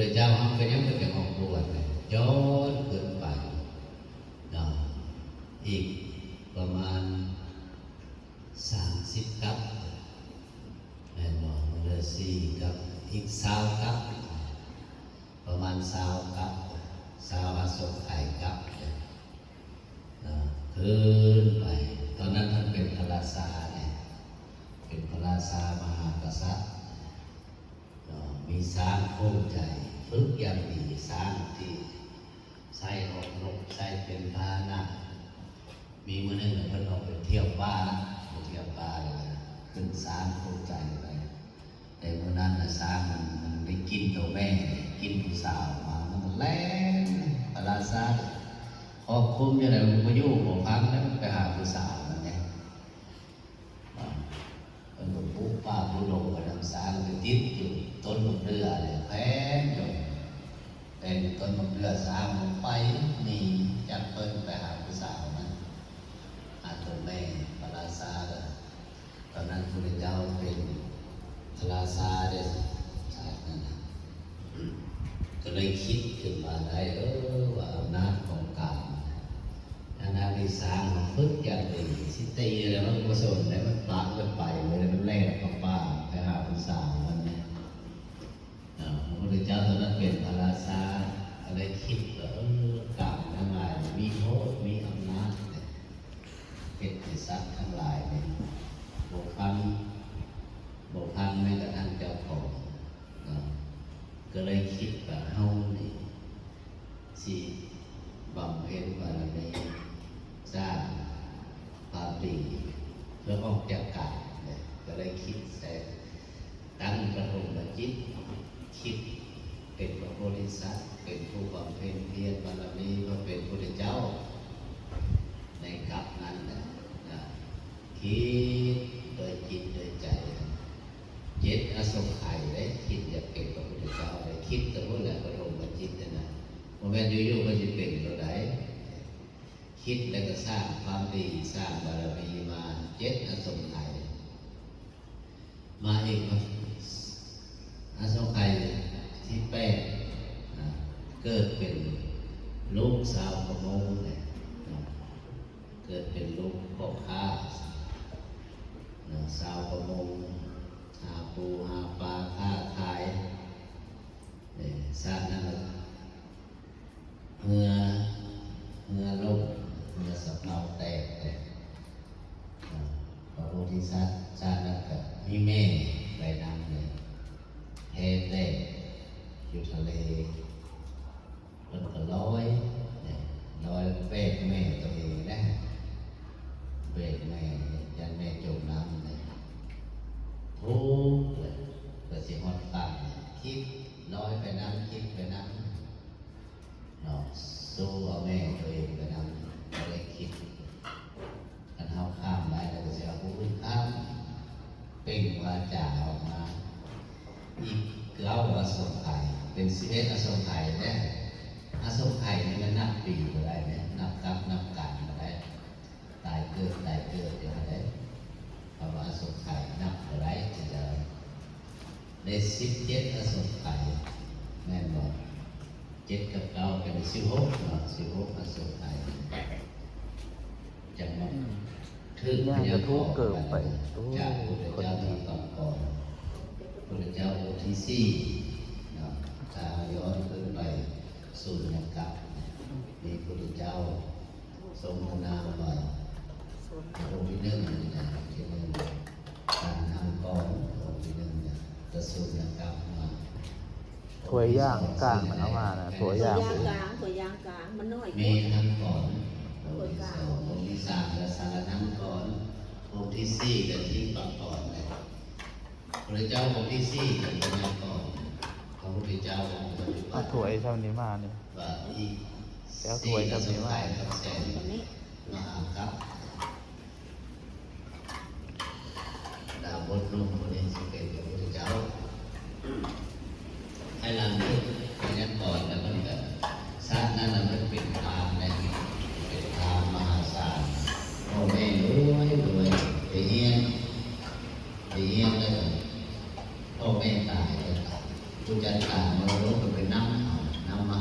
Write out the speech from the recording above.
ระเจ้าเขาก็ยังเป็นออกบวชย้อนขึ้นไปอีกประมาณ30 กับแม่บอกมาเลย4 กับอีก20 กับประมาณ20 กับ20อสงไขยกับขึ้นไปตอนนั้นท่านเป็นพระราชาเนี่ยเป็นพระราชามหากษัตริย์มีสร้างโค้งใจฝึกอย่างดีสร้างที่ใส่ออกรบใส่เป็นพาหนะมีมือหนึ่งเพิ่นออกไปเที่ยวป่าเที่ยวป่าเลยขึ้นสร้างโค้งใจไปแต่เมื่อนั้นสร้างมันได้กินตัวแม่กินผู้สาวมามันแล่นพระราชาขอบคุมยังไงมันก็ยุ่งหัวพังแล้วไปหาผู้สาวนั่นเองมันก็ปุ๊บป้าปุ๊บลงไปทำสร้างไปติดอยู่ต้นมะเดื่อเลยแพงอยู่เป็นต้นมะเดื่อสร้างลงไปนี่จากเปิ้ลไปหาผู้สาวนั้นหาตัวแม่พระราชาเลยตอนนั้นพระเจ้าเป็นพระราชาเด้ชาตินั้นก็เลยคิดขึ้นมาได้ว่าอำนาจของกรรมอำนาจที่สร้างมันฝึกอย่างดีสิตีอะไรมันก็สนได้มันปากมันไปเลยมันแล่กับป้าไปหาผู้สาวมันเนี่ยพระพุทธเจ้าตอนนั้นเป็นพระราชาอะไรคิดว่ากรรมทั้งหลายมีโทษมีอำนาจเป็นสัตว์ทั้งหลายเนี่ยบกพร่องแม้กระทั่งเจ้าของก็เลยคิดว่าเฮานี่สิบำเพ็ญบารมีสร้างความดีเพื่อออกจากกรรมเนี่ยก็เลยคิดแต่ตั้งประถมจิตคิดเป็นพระโพธิสัตว์เป็นผู้บำเพ็ญเพียรบารมีเพื่อเป็นพระพุทธเจ้าในกรรมนั้นนะคิดโดยจิตโดยใจ7 อสงไขยได้คิดอยากเป็นพระพุทธเจ้าได้คิดแต่ว่าแหละประถมจิตนะว่าแม่อยู่ๆมันจะเป็นตัวใดคิดแล้วก็สร้างความดีสร้างบารมีมา7 อสงไขยมาอีกอสงไขยที่8เกิดเป็นลูกสาวประมงเนี่ยเกิดเป็นลูกพ่อค้าสาวประมงหาปูหาปลาค้าขายสร้างนั่นเมื่อลงเมื่อสำเนาแตกพระโพธิสัตว์สร้างนั่นกับมีแม่ไปนำเลยแพแตกอยู่ทะเลมันก็ลอยเบรกแม่ตัวเองนะเบรกแม่ยันแม่จมน้ำเลยทุกข์เลยก็สิฮอดฝั่งคิดลอยไปน้ำคิดไปน้ำสู้เอาแม่ตัวเองไปน้ำก็เลยคิดกันเท้าข้ามได้แล้วก็จะเอาผู้อื่นข้ามเป่งวาจาออกมาอีก9 อสงไขยเป็น11 อสงไขยเนี่ยอสงไขยนี่มันนับปีก็ได้เนี่ยนับกับนับกันก็ได้ตายเกิดอย่างไรเพราะว่าอสงไขยนับก็ได้จะได้17 อสงไขยแม่บอก7 กับ 9เป็น16เนาะ16 อสงไขยจังหวะถึงพยาทุกเกิดไปจากพระพุทธเจ้าที่ก่อนพระพุทธเจ้าองค์ที่4เนาะถ้าย้อนขึ้นไปสู่นักกรรมมีพระพุทธเจ้าทรงพระนามว่าองค์ที่1นี่นะที่1การทำก่อนองค์ที่1เนี่ยจะสู่นักกรรมมาถั่วย่างกลางมันเอามานะถั่วย่างกลางมันน้อยมีทำก่อนองค์ที่2องค์ที่3และสารทำก่อนองค์ที่4และที่ก่อนเลยพระเจ้าองค์ที่4เป็นพระนามก่อนพระพุทธเจ้าองค์ปัจจุบัเอานถั่วเท่านี้มาเนี่ยแล้วถั่วเท่านี้มามาครับดาวบนลงคนนี้จะเป็นพระพุทธเจ้าให้หลังนี้เป็นยันก่อนแล้วมันแบบชาตินั้นมันเป็นทางในเป็นทางมหาศาลพ่อแม่รวยไปเฮียนเลยพ่อแม่ตายเลย ผู้จัดการมรดกก็ไปนำเอานำมา